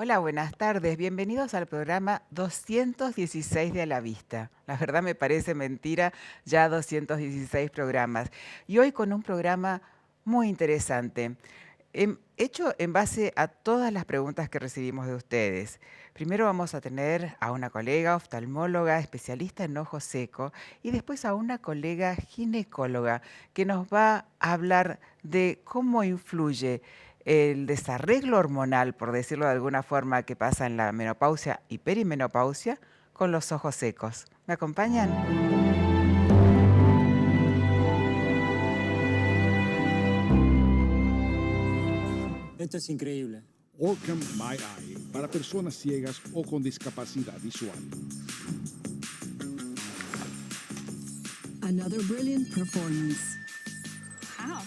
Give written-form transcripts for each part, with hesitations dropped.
Hola, buenas tardes. Bienvenidos al programa 216 de A la Vista. La verdad me parece mentira, ya 216 programas. Y hoy con un programa muy interesante, hecho en base a todas las preguntas que recibimos de ustedes. Primero vamos a tener a una colega oftalmóloga especialista en ojo seco y después a una colega ginecóloga que nos va a hablar de cómo influye el desarreglo hormonal, por decirlo de alguna forma, que pasa en la menopausia y perimenopausia con los ojos secos. ¿Me acompañan? Esto es increíble. Orcam My Eye para personas ciegas o con discapacidad visual. Another brilliant performance. How?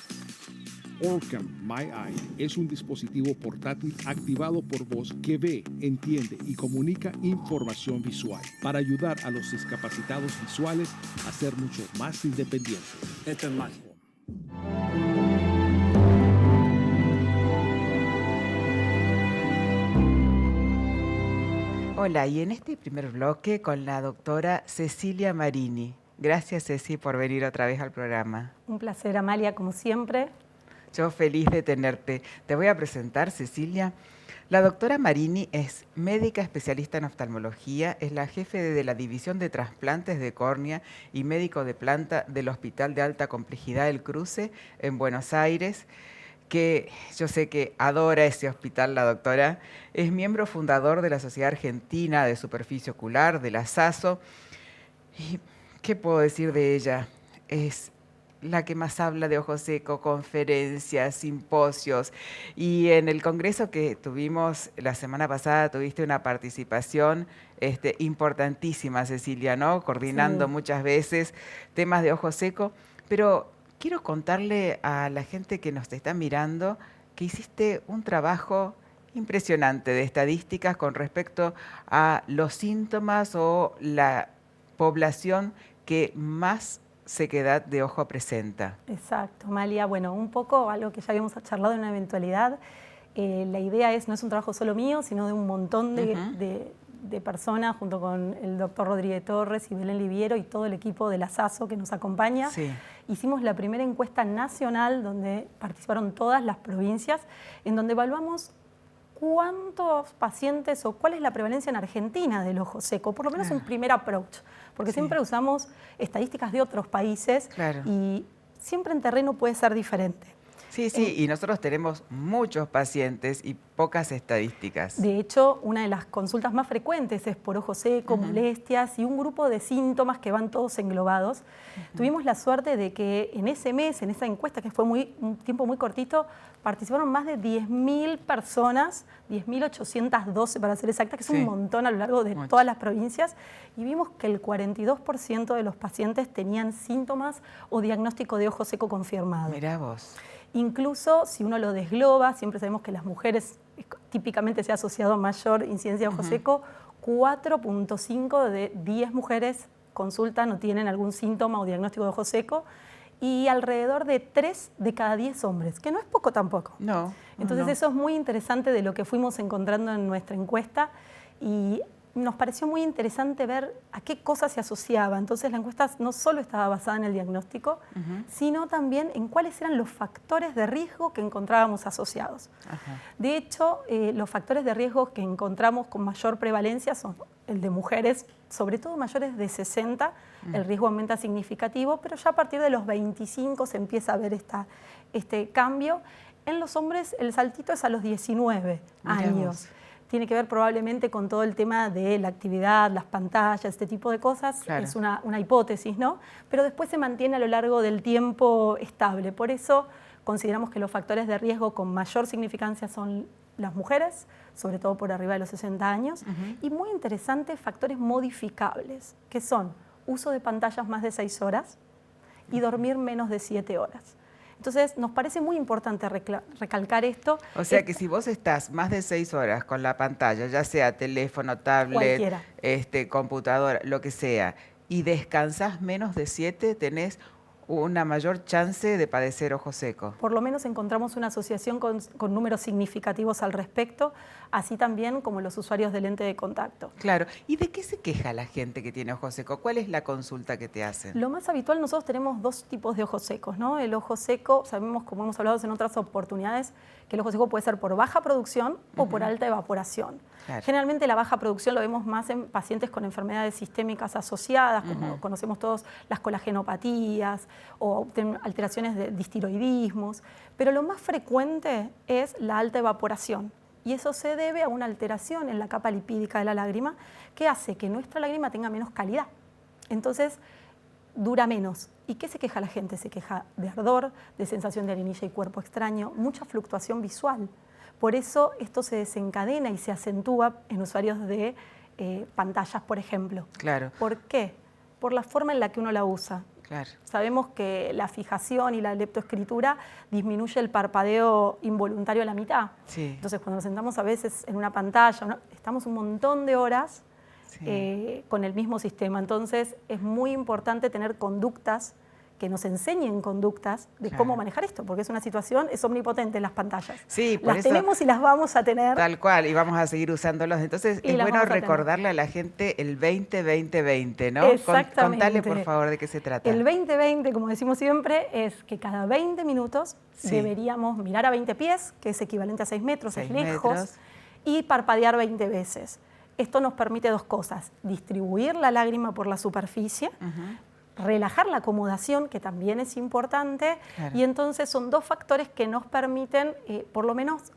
Orcam My Eye es un dispositivo portátil activado por voz que ve, entiende y comunica información visual para ayudar a los discapacitados visuales a ser mucho más independientes. Esto es mágico. Hola, y en este primer bloque con la doctora Cecilia Marini. Gracias, Ceci, por venir otra vez al programa. Un placer, Amalia, como siempre. Yo feliz de tenerte. Te voy a presentar, Cecilia. La doctora Marini es médica especialista en oftalmología, es la jefe de la División de Trasplantes de Córnea y médico de planta del Hospital de Alta Complejidad El Cruce en Buenos Aires, que yo sé que adora ese hospital la doctora. Es miembro fundador de la Sociedad Argentina de Superficie Ocular, de la SASO. ¿Y qué puedo decir de ella? Es la que más habla de ojo seco, conferencias, simposios. Y en el congreso que tuvimos la semana pasada tuviste una participación importantísima, Cecilia, ¿no? Coordinando Sí. muchas veces temas de ojo seco. Pero quiero contarle a la gente que nos está mirando que hiciste un trabajo impresionante de estadísticas con respecto a los síntomas o la población que más sequedad de ojo presenta. Exacto, Amalia. Bueno, un poco algo que ya habíamos charlado en una eventualidad. La idea no es un trabajo solo mío, sino de un montón de personas, junto con el doctor Rodríguez Torres y Belén Liviero y todo el equipo de la SASO que nos acompaña. Sí. Hicimos la primera encuesta nacional donde participaron todas las provincias, en donde evaluamos cuántos pacientes o cuál es la prevalencia en Argentina del ojo seco, por lo menos un primer approach, porque Sí. siempre usamos estadísticas de otros países Claro. y siempre en terreno puede ser diferente. Sí, sí, y nosotros tenemos muchos pacientes y pocas estadísticas. De hecho, una de las consultas más frecuentes es por ojo seco, molestias y un grupo de síntomas que van todos englobados. Tuvimos la suerte de que en ese mes, en esa encuesta, que fue un tiempo muy cortito, participaron más de 10.000 personas, 10.812 para ser exacta, que es Sí. un montón a lo largo de Mucho. todas las provincias, y vimos que el 42% de los pacientes tenían síntomas o diagnóstico de ojo seco confirmado. Mirá vos. Incluso si uno lo desgloba, siempre sabemos que las mujeres típicamente se ha asociado a mayor incidencia de ojo seco, 4.5 de 10 mujeres consultan o tienen algún síntoma o diagnóstico de ojo seco y alrededor de 3 de cada 10 hombres, que no es poco tampoco. No. Entonces no. eso es muy interesante de lo que fuimos encontrando en nuestra encuesta y nos pareció muy interesante ver a qué cosas se asociaba. Entonces la encuesta no solo estaba basada en el diagnóstico, sino también en cuáles eran los factores de riesgo que encontrábamos asociados. Ajá. De hecho, los factores de riesgo que encontramos con mayor prevalencia son el de mujeres, sobre todo mayores de 60, el riesgo aumenta significativo, pero ya a partir de los 25 se empieza a ver este cambio. En los hombres el saltito es a los 19 Mirá años. vos. Tiene que ver probablemente con todo el tema de la actividad, las pantallas, este tipo de cosas. Claro. Es una hipótesis, ¿no? Pero después se mantiene a lo largo del tiempo estable. Por eso consideramos que los factores de riesgo con mayor significancia son las mujeres, sobre todo por arriba de los 60 años. Y muy interesante, factores modificables, que son uso de pantallas más de 6 horas y dormir menos de 7 horas. Entonces, nos parece muy importante recalcar esto. O sea que si vos estás más de 6 horas con la pantalla, ya sea teléfono, tablet, Cualquiera. computadora, lo que sea, y descansás menos de 7, tenés una mayor chance de padecer ojo seco. Por lo menos encontramos una asociación con números significativos al respecto, así también como los usuarios de lente de contacto. Claro. ¿Y de qué se queja la gente que tiene ojo seco? ¿Cuál es la consulta que te hacen? Lo más habitual, nosotros tenemos dos tipos de ojos secos, ¿no? El ojo seco, sabemos, como hemos hablado en otras oportunidades, que el ojo seco puede ser por baja producción o por alta evaporación. Claro. Generalmente la baja producción lo vemos más en pacientes con enfermedades sistémicas asociadas, como conocemos todos las colagenopatías o alteraciones de distiroidismos, pero lo más frecuente es la alta evaporación. Y eso se debe a una alteración en la capa lipídica de la lágrima que hace que nuestra lágrima tenga menos calidad. Entonces, dura menos. ¿Y qué se queja la gente? Se queja de ardor, de sensación de arenilla y cuerpo extraño, mucha fluctuación visual. Por eso esto se desencadena y se acentúa en usuarios de pantallas, por ejemplo. Claro. ¿Por qué? Por la forma en la que uno la usa. Claro. Sabemos que la fijación y la leptoescritura disminuye el parpadeo involuntario a la mitad. Sí. Entonces, cuando nos sentamos a veces en una pantalla, estamos un montón de horas con el mismo sistema. Entonces, es muy importante tener conductas que nos enseñen conductas de cómo manejar esto, porque es una situación, es omnipotente en las pantallas. Sí, por las eso, tenemos y las vamos a tener. Tal cual, y vamos a seguir usándolos. Entonces, Y es las bueno vamos a tener. recordarle a la gente el 20-20-20, ¿no? Exactamente. Contale, por favor, de qué se trata. El 20-20, como decimos siempre, es que cada 20 minutos deberíamos mirar a 20 pies, que es equivalente a 6 metros, 6 es lejos, metros. y parpadear 20 veces. Esto nos permite dos cosas: distribuir la lágrima por la superficie, relajar la acomodación, que también es importante, Claro. y entonces son dos factores que nos permiten, por lo menos,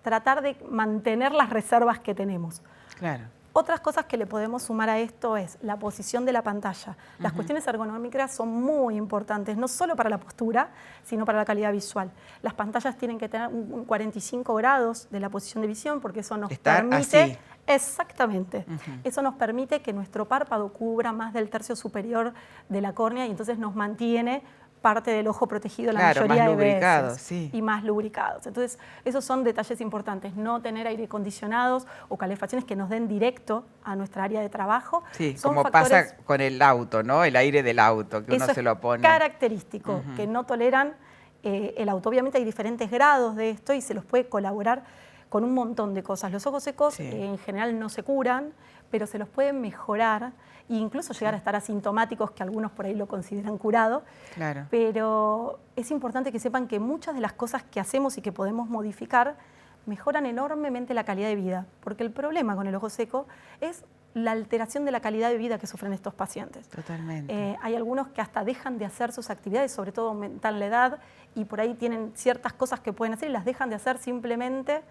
tratar de mantener las reservas que tenemos. Claro. Otras cosas que le podemos sumar a esto es la posición de la pantalla. Las cuestiones ergonómicas son muy importantes, no solo para la postura, sino para la calidad visual. Las pantallas tienen que tener un 45 grados de la posición de visión, porque eso nos Estar permite... así. Exactamente. Eso nos permite que nuestro párpado cubra más del tercio superior de la córnea y entonces nos mantiene parte del ojo protegido la Claro, mayoría más de lubricados, veces. sí. Y más lubricados. Entonces, esos son detalles importantes. No tener aire acondicionados o calefacciones que nos den directo a nuestra área de trabajo. Sí, Son como factores, pasa con el auto, ¿no? El aire del auto, que uno eso se es lo pone. característico, que no toleran el auto. Obviamente hay diferentes grados de esto y se los puede colaborar con un montón de cosas. Los ojos secos en general no se curan, pero se los pueden mejorar e incluso llegar a estar asintomáticos, que algunos por ahí lo consideran curado. Claro. Pero es importante que sepan que muchas de las cosas que hacemos y que podemos modificar mejoran enormemente la calidad de vida, porque el problema con el ojo seco es la alteración de la calidad de vida que sufren estos pacientes. Totalmente. Hay algunos que hasta dejan de hacer sus actividades, sobre todo aumentan la edad, y por ahí tienen ciertas cosas que pueden hacer y las dejan de hacer simplemente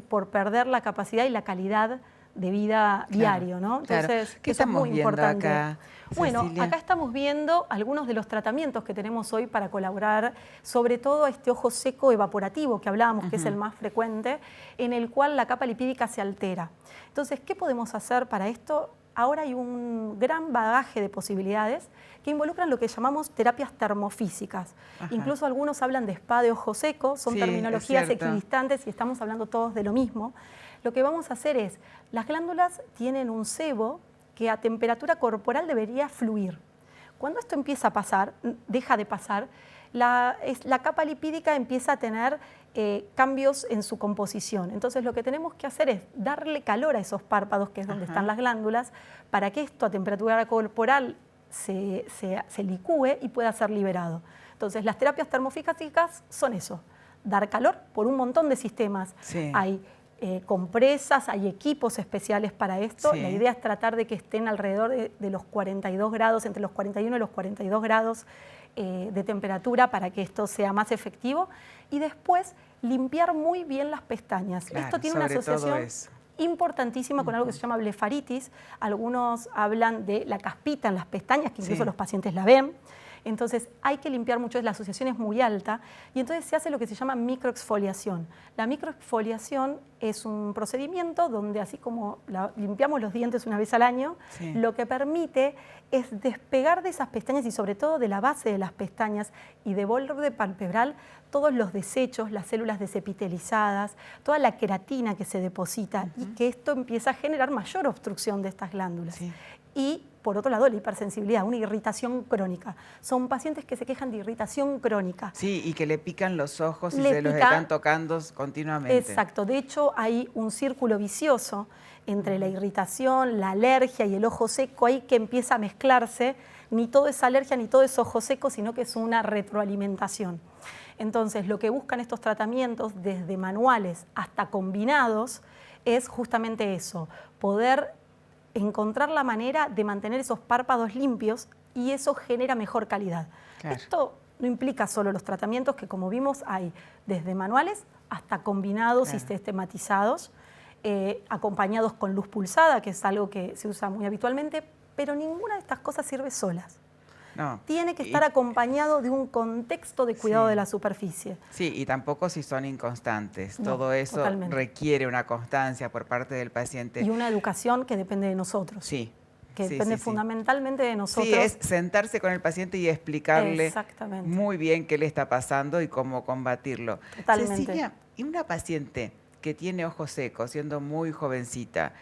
por perder la capacidad y la calidad de vida diario, ¿no? Claro. Entonces, ¿Qué eso es estamos muy viendo importante. acá, Bueno, Cecilia? acá estamos viendo algunos de los tratamientos que tenemos hoy para colaborar, sobre todo a este ojo seco evaporativo que hablábamos, que es el más frecuente, en el cual la capa lipídica se altera. Entonces, ¿qué podemos hacer para esto? Ahora hay un gran bagaje de posibilidades que involucran lo que llamamos terapias termofísicas. Incluso algunos hablan de spa de ojo seco, son Sí, terminologías es cierto. equidistantes y estamos hablando todos de lo mismo. Lo que vamos a hacer es, las glándulas tienen un sebo que a temperatura corporal debería fluir. Cuando esto empieza a pasar, deja de pasar, la capa lipídica empieza a tener cambios en su composición. Entonces lo que tenemos que hacer es darle calor a esos párpados, que es donde están las glándulas, para que esto a temperatura corporal se licúe y pueda ser liberado. Entonces las terapias termofísicas son eso, dar calor por un montón de sistemas. Sí. Hay compresas, hay equipos especiales para esto. Sí. La idea es tratar de que estén alrededor de los 42 grados, entre los 41 y los 42 grados de temperatura para que esto sea más efectivo. Y después limpiar muy bien las pestañas. Claro, Esto tiene una sobre todo asociación eso. importantísima con algo que se llama blefaritis. Algunos hablan de la caspita en las pestañas, que incluso Sí. los pacientes la ven. Entonces hay que limpiar mucho, la asociación es muy alta y entonces se hace lo que se llama microexfoliación. La microexfoliación es un procedimiento donde así como limpiamos los dientes una vez al año, Sí. lo que permite es despegar de esas pestañas y sobre todo de la base de las pestañas y de borde palpebral todos los desechos, las células desepitelizadas, toda la queratina que se deposita y que esto empieza a generar mayor obstrucción de estas glándulas. Sí. Y por otro lado, la hipersensibilidad, una irritación crónica. Son pacientes que se quejan de irritación crónica. Sí, y que le pican los ojos y se los están tocando continuamente. Exacto. De hecho, hay un círculo vicioso entre la irritación, la alergia y el ojo seco, ahí que empieza a mezclarse. Ni todo es alergia, ni todo es ojo seco, sino que es una retroalimentación. Entonces, lo que buscan estos tratamientos, desde manuales hasta combinados, es justamente eso, poder encontrar la manera de mantener esos párpados limpios y eso genera mejor calidad. Claro. Esto no implica solo los tratamientos que, como vimos, hay desde manuales hasta combinados y sistematizados, acompañados con luz pulsada, que es algo que se usa muy habitualmente, pero ninguna de estas cosas sirve solas. No. Tiene que estar acompañado de un contexto de cuidado de la superficie. Sí, y tampoco si son inconstantes. Todo eso requiere una constancia por parte del paciente. Y una educación que depende de nosotros. Sí. Que depende fundamentalmente de nosotros. Sí, es sentarse con el paciente y explicarle muy bien qué le está pasando y cómo combatirlo. Totalmente. Cecilia, y una paciente que tiene ojos secos, siendo muy jovencita,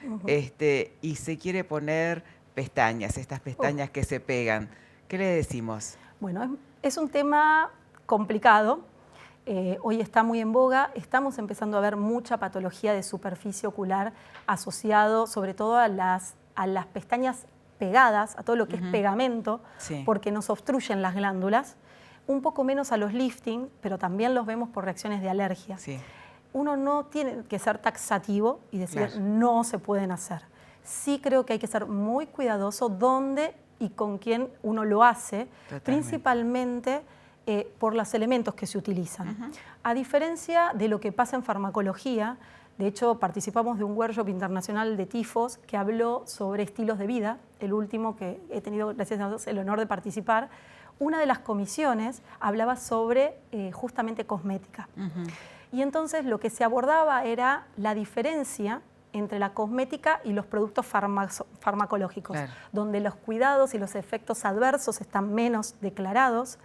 y se quiere poner pestañas, estas pestañas que se pegan, ¿qué le decimos? Bueno, es un tema complicado. Hoy está muy en boga. Estamos empezando a ver mucha patología de superficie ocular asociado sobre todo a las pestañas pegadas, a todo lo que es pegamento, porque nos obstruyen las glándulas. Un poco menos a los lifting, pero también los vemos por reacciones de alergia. Sí. Uno no tiene que ser taxativo y decir no se pueden hacer. Sí creo que hay que ser muy cuidadoso dónde y con quién uno lo hace, principalmente por los elementos que se utilizan. A diferencia de lo que pasa en farmacología, de hecho participamos de un workshop internacional de tifos que habló sobre estilos de vida, el último que he tenido, gracias a Dios, el honor de participar. Una de las comisiones hablaba sobre justamente cosmética. Y entonces lo que se abordaba era la diferencia entre la cosmética y los productos farmacológicos, donde los cuidados y los efectos adversos están menos declarados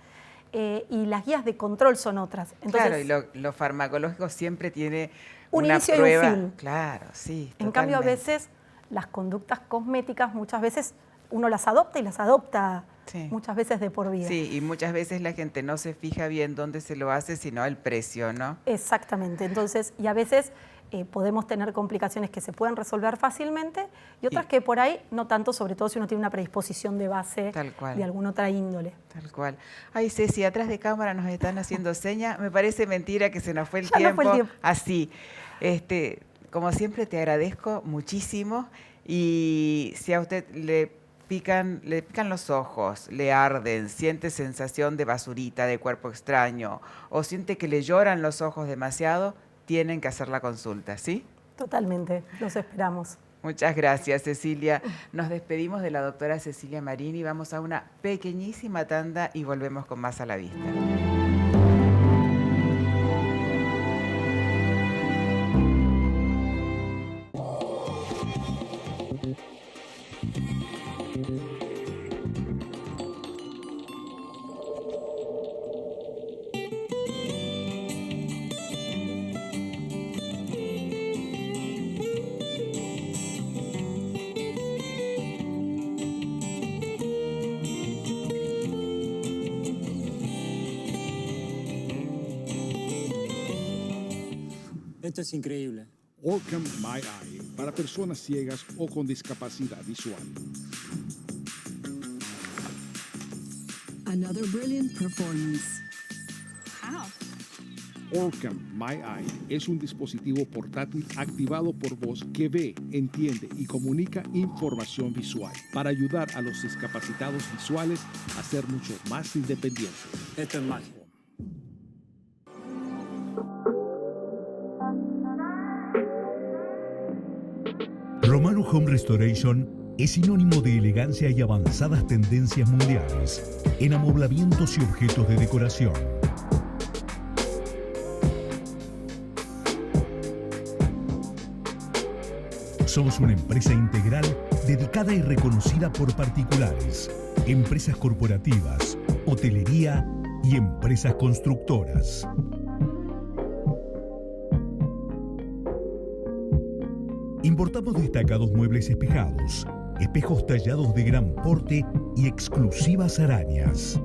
y las guías de control son otras. Entonces, claro, y lo farmacológico siempre tiene un una inicio prueba. Y un fin. Claro, sí. En cambio, a veces las conductas cosméticas muchas veces uno las adopta y las adopta muchas veces de por vida. Sí, y muchas veces la gente no se fija bien dónde se lo hace, sino el precio, ¿no? Exactamente. Entonces, y a veces podemos tener complicaciones que se pueden resolver fácilmente y otras que por ahí no tanto, sobre todo si uno tiene una predisposición de base de alguna otra índole. Tal cual. Ay, Ceci, atrás de cámara nos están haciendo señas. Me parece mentira que se nos fue el tiempo. Así. Como siempre, te agradezco muchísimo y si a usted le pican los ojos, le arden, siente sensación de basurita, de cuerpo extraño o siente que le lloran los ojos demasiado, tienen que hacer la consulta, ¿sí? Totalmente, los esperamos. Muchas gracias, Cecilia. Nos despedimos de la doctora Cecilia Marini. Vamos a una pequeñísima tanda y volvemos con más a la vista. Esto es increíble. Orcam My Eye, para personas ciegas o con discapacidad visual. Another brilliant performance. Orcam My Eye es un dispositivo portátil activado por voz que ve, entiende y comunica información visual para ayudar a los discapacitados visuales a ser mucho más independientes. Esto es mágico. Romano Home Restoration es sinónimo de elegancia y avanzadas tendencias mundiales en amoblamientos y objetos de decoración. Somos una empresa integral dedicada y reconocida por particulares, empresas corporativas, hotelería y empresas constructoras. Importamos destacados muebles espejados, espejos tallados de gran porte y exclusivas arañas.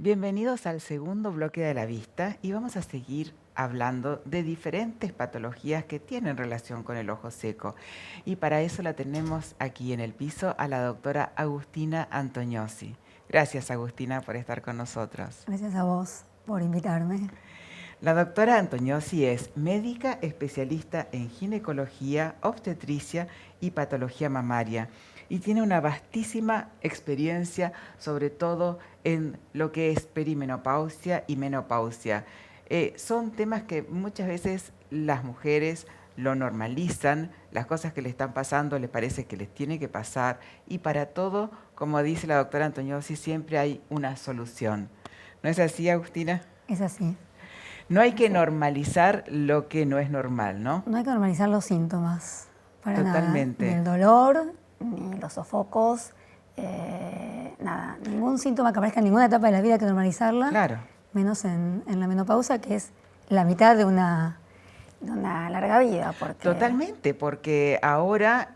Bienvenidos al segundo bloque de La Vista y vamos a seguir hablando de diferentes patologías que tienen relación con el ojo seco. Y para eso la tenemos aquí en el piso a la doctora Agustina Antognosi. Gracias, Agustina, por estar con nosotros. Gracias a vos por invitarme. La doctora Antognosi es médica especialista en ginecología, obstetricia y patología mamaria y tiene una vastísima experiencia, sobre todo en lo que es perimenopausia y menopausia. Son temas que muchas veces las mujeres lo normalizan, las cosas que le están pasando les parece que les tiene que pasar y para todo, como dice la doctora Antognosi, siempre hay una solución. ¿No es así, Agustina? Es así. No hay que normalizar lo que no es normal, ¿no? No hay que normalizar los síntomas, para Totalmente. nada. Ni el dolor, ni los sofocos, nada. Ningún síntoma que aparezca en ninguna etapa de la vida hay que normalizarla. Claro. Menos en la menopausia, que es la mitad de una larga vida. Totalmente, porque ahora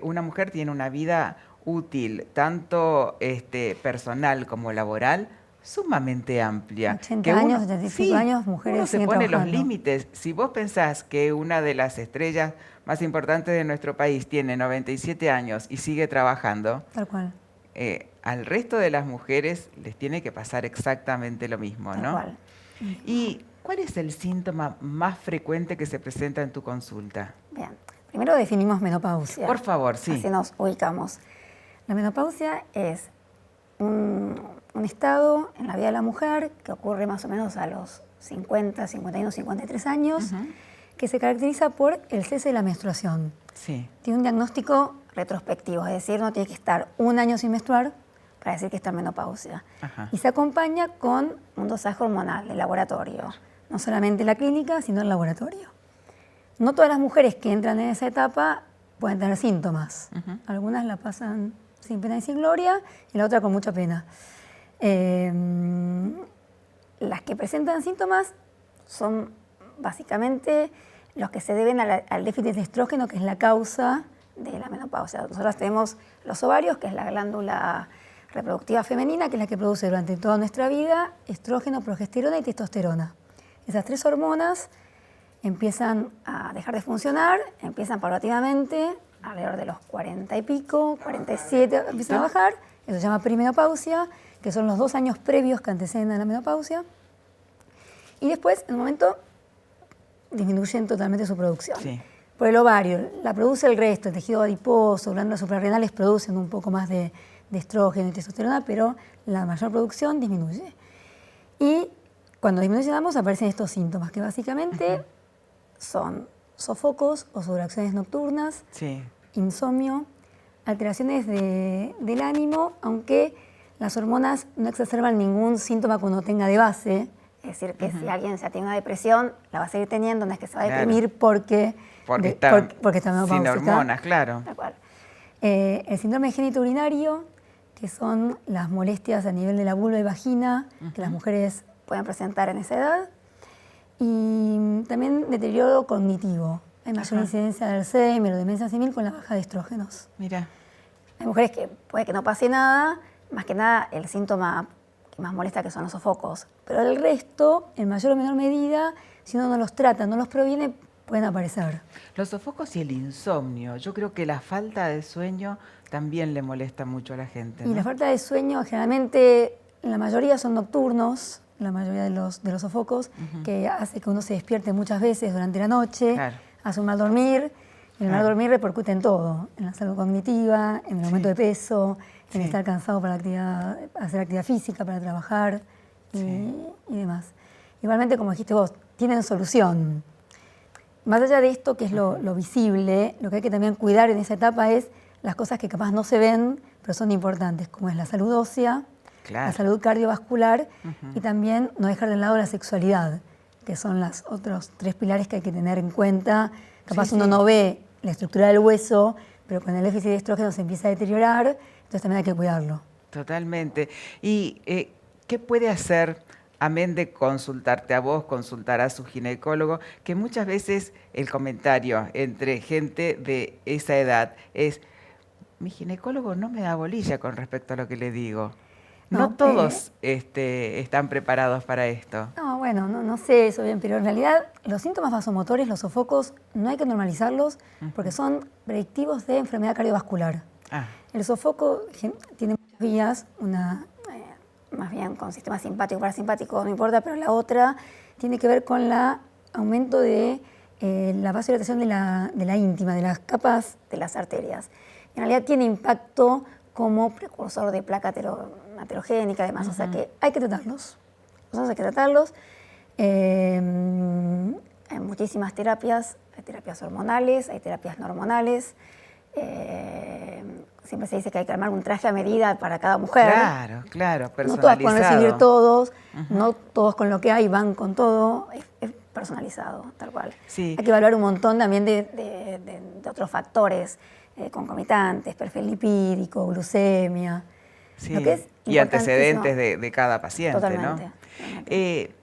una mujer tiene una vida útil, tanto personal como laboral, sumamente amplia. 80 años, 75 años, mujeres uno se siguen pone trabajando. los límites. Si vos pensás que una de las estrellas más importantes de nuestro país tiene 97 años y sigue trabajando, Tal cual. al resto de las mujeres les tiene que pasar exactamente lo mismo, Tal ¿no? cual. ¿Y cuál es el síntoma más frecuente que se presenta en tu consulta? Bien. Primero definimos menopausia. Por favor, sí. Así nos ubicamos. La menopausia es un estado en la vida de la mujer que ocurre más o menos a los 50, 51, 53 años, que se caracteriza por el cese de la menstruación. Sí. Tiene un diagnóstico retrospectivo, es decir, no tiene que estar un año sin menstruar para decir que está en menopausia. Ajá. Y se acompaña con un dosaje hormonal de laboratorio, no solamente en la clínica, sino en el laboratorio. No todas las mujeres que entran en esa etapa pueden tener síntomas. Algunas la pasan sin pena y sin gloria, y la otra con mucha pena. Las que presentan síntomas son básicamente los que se deben al déficit de estrógeno, que es la causa de la menopausia. Nosotros tenemos los ovarios, que es la glándula reproductiva femenina, que es la que produce durante toda nuestra vida estrógeno, progesterona y testosterona. Esas tres hormonas empiezan a dejar de funcionar, empiezan paulatinamente, alrededor de los 40 y pico, 47, empiezan a bajar. Eso se llama perimenopausia, que son los 2 años previos que anteceden a la menopausia. Y después, en un momento, disminuyen totalmente su producción. Sí. Por el ovario, la produce el resto, el tejido adiposo, glándulas suprarrenales producen un poco más de estrógeno y testosterona, pero la mayor producción disminuye. Y cuando disminuyen ambos aparecen estos síntomas, que básicamente son sofocos o sudoraciones nocturnas, Sí. insomnio, alteraciones del ánimo, aunque las hormonas no exacerban ningún síntoma que uno tenga de base. Es decir, que si alguien ya tiene una depresión, la va a seguir teniendo, no es que se va a deprimir porque está sin hormonas, claro. Tal cual. El síndrome de génito urinario, que son las molestias a nivel de la vulva y vagina que las mujeres pueden presentar en esa edad. Y también deterioro cognitivo. Hay mayor incidencia de Alzheimer o demencia senil con la baja de estrógenos. Mira. Hay mujeres que puede que no pase nada, más que nada el síntoma que más molesta que son los sofocos. Pero el resto, en mayor o menor medida, si uno no los trata, no los previene, pueden aparecer. Los sofocos y el insomnio. Yo creo que la falta de sueño también le molesta mucho a la gente, Y ¿no? la falta de sueño, generalmente, la mayoría son nocturnos, la mayoría de los sofocos, que hace que uno se despierte muchas veces durante la noche, Claro. hace un mal dormir, y el mal Claro. dormir repercute en todo, en la salud cognitiva, en el aumento de peso, en Sí. estar cansado para hacer actividad física, para trabajar y demás. Igualmente, como dijiste vos, tienen solución. Más allá de esto, que es lo visible, lo que hay que también cuidar en esa etapa es las cosas que capaz no se ven, pero son importantes, como es la salud ósea, Claro. la salud cardiovascular y también no dejar de lado la sexualidad, que son los otros 3 pilares que hay que tener en cuenta. Capaz Sí, uno sí. no ve la estructura del hueso, pero con el déficit de estrógeno se empieza a deteriorar, entonces también hay que cuidarlo. Totalmente. ¿Y qué puede hacer, amén de consultarte a vos, consultar a su ginecólogo, que muchas veces el comentario entre gente de esa edad es, mi ginecólogo no me da bolilla con respecto a lo que le digo? No, No, todos están preparados para esto. No, bueno, no sé eso bien, pero en realidad los síntomas vasomotores, los sofocos, no hay que normalizarlos porque son predictivos de enfermedad cardiovascular. Ah, El sofoco tiene muchas vías, una más bien con sistema simpático, parasimpático, no importa, pero la otra tiene que ver con el aumento de la vasodilatación de la íntima, de las capas de las arterias. En realidad tiene impacto como precursor de placa aterogénica, además, o sea que hay que tratarlos. Nosotros hay que tratarlos. Hay muchísimas terapias, hay terapias hormonales, hay terapias no hormonales. Siempre se dice que hay que armar un traje a medida para cada mujer. claro, claro, No personalizado. todas pueden recibir todos, no todos con lo que hay van con todo, es personalizado, tal cual. Sí. Hay que evaluar un montón también de otros factores concomitantes, perfil lipídico, glucemia. Sí, Lo que es y importantísimo. antecedentes de cada paciente, Totalmente, ¿no? totalmente.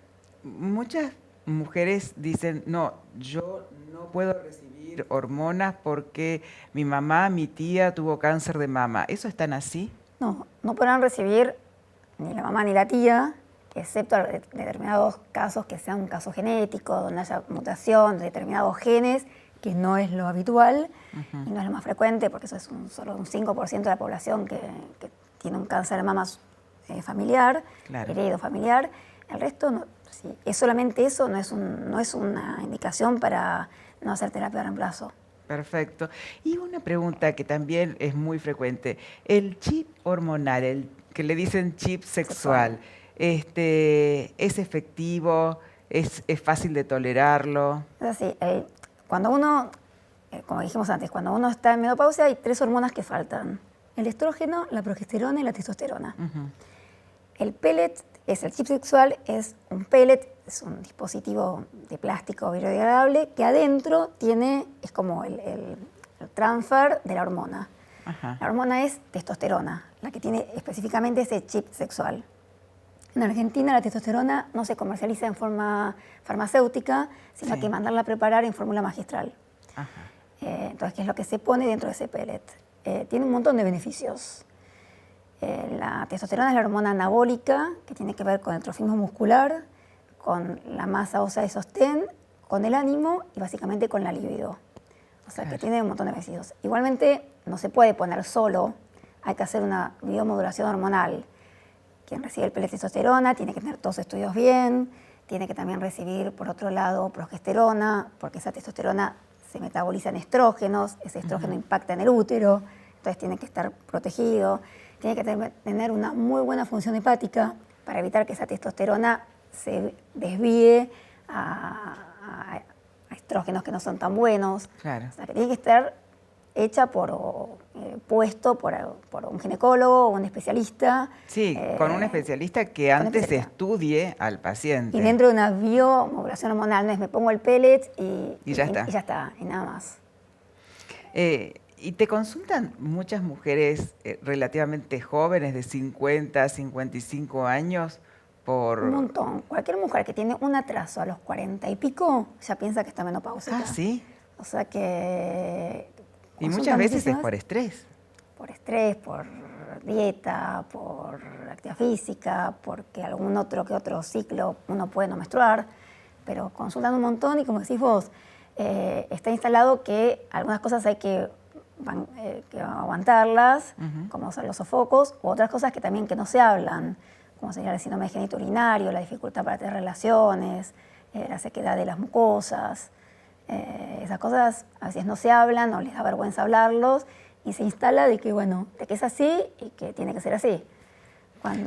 Muchas mujeres dicen, no, yo no puedo recibir hormonas porque mi mamá, mi tía tuvo cáncer de mama. ¿Eso es tan así? No podrán recibir ni la mamá ni la tía, excepto en determinados casos que sean un caso genético, donde haya mutación de determinados genes, que no es lo habitual y no es lo más frecuente, porque eso es solo un 5% de la población que tiene un cáncer de mama familiar, Claro. heredo familiar. El resto, si es solamente eso, no es una indicación para no hacer terapia de reemplazo. Perfecto. Y una pregunta que también es muy frecuente. El chip hormonal, el que le dicen chip sexual, ¿es efectivo? ¿Es fácil de tolerarlo? Es así, cuando uno, como dijimos antes, cuando uno está en menopausia hay 3 hormonas que faltan. El estrógeno, la progesterona y la testosterona. El pellet, el chip sexual, es un pellet, es un dispositivo de plástico biodegradable que adentro es como el transfer de la hormona. Ajá. La hormona es testosterona, la que tiene específicamente ese chip sexual. En Argentina la testosterona no se comercializa en forma farmacéutica, sino Sí. que mandarla a preparar en fórmula magistral. Ajá. Entonces, ¿qué es lo que se pone dentro de ese pellet? Tiene un montón de beneficios. La testosterona es la hormona anabólica, que tiene que ver con el trofismo muscular, con la masa ósea de sostén, con el ánimo y básicamente con la libido. O sea, que tiene un montón de beneficios. Igualmente, no se puede poner solo, hay que hacer una biomodulación hormonal. Quien recibe el pellet de testosterona tiene que tener todos los estudios bien, tiene que también recibir, por otro lado, progesterona, porque esa testosterona se metaboliza en estrógenos, ese estrógeno impacta en el útero, entonces tiene que estar protegido, tiene que tener una muy buena función hepática para evitar que esa testosterona se desvíe a estrógenos que no son tan buenos. Claro. O sea, que tiene que estar hecha puesto por un ginecólogo o un especialista. Sí, con un especialista que antes especialista. estudie al paciente. Y dentro de una biomodulación hormonal, no es me pongo el pellet Y ya está. Y ya está, y nada más. Y te consultan muchas mujeres relativamente jóvenes, de 50, 55 años, por... Un montón. Cualquier mujer que tiene un atraso a los 40 y pico ya piensa que está menopáusica. Ah, ¿sí? O sea que... Y muchas consultan veces es muchísimas por estrés. por estrés, por dieta, por actividad física, porque algún otro ciclo uno puede no menstruar, pero consultan un montón y como decís vos, está instalado que algunas cosas hay que aguantarlas, como son los sofocos, u otras cosas que también que no se hablan, como sería el síndrome genitourinario, la dificultad para tener relaciones, la sequedad de las mucosas. Esas cosas a veces no se hablan o les da vergüenza hablarlos y se instala de que, bueno, de que es así y que tiene que ser así.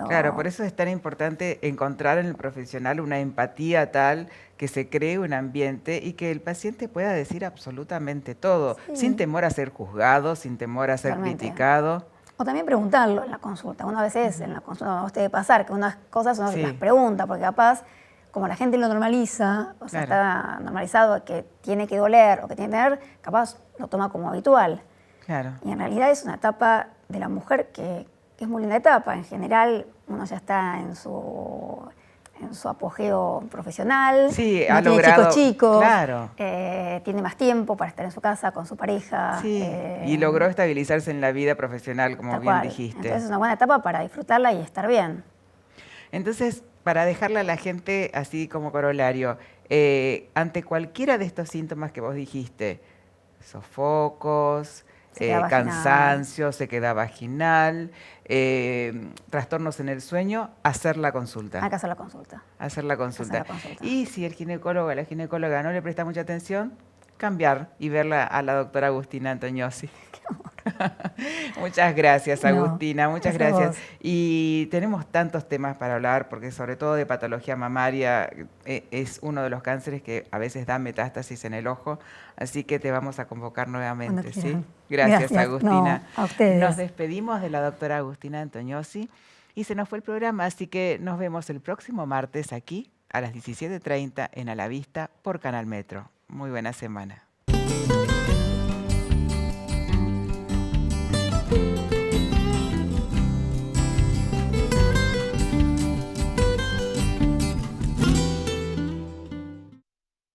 Claro, por eso es tan importante encontrar en el profesional una empatía tal que se cree un ambiente y que el paciente pueda decir absolutamente todo, sin temor a ser juzgado, sin temor a ser criticado. O también preguntarlo en la consulta. Una vez en la consulta nos debe pasar que unas cosas uno las pregunta, porque capaz, como la gente lo normaliza, o sea, está normalizado que tiene que doler o que tiene que tener, capaz lo toma como habitual. Claro. Y en realidad es una etapa de la mujer que es muy linda etapa. En general, uno ya está en su apogeo profesional, sí, no ha tiene logrado, chicos, claro. Tiene más tiempo para estar en su casa con su pareja. Sí, y logró estabilizarse en la vida profesional, como bien dijiste. Entonces es una buena etapa para disfrutarla y estar bien. Entonces, para dejarle a la gente así como corolario, ante cualquiera de estos síntomas que vos dijiste, sofocos, cansancio, sequedad vaginal, trastornos en el sueño, hacer la consulta. Hay que hacer la consulta. Hacer la consulta. Y si el ginecólogo o la ginecóloga no le presta mucha atención, cambiar y verla a la doctora Agustina Antoñosi. Muchas gracias, Agustina, muchas gracias. Y tenemos tantos temas para hablar, porque sobre todo de patología mamaria es uno de los cánceres que a veces da metástasis en el ojo, así que te vamos a convocar nuevamente. ¿Sí? Gracias, Agustina. No, a ustedes. Nos despedimos de la doctora Agustina Antoñosi y se nos fue el programa, así que nos vemos el próximo martes aquí a las 17:30 en A la Vista por Canal Metro. Muy buena semana.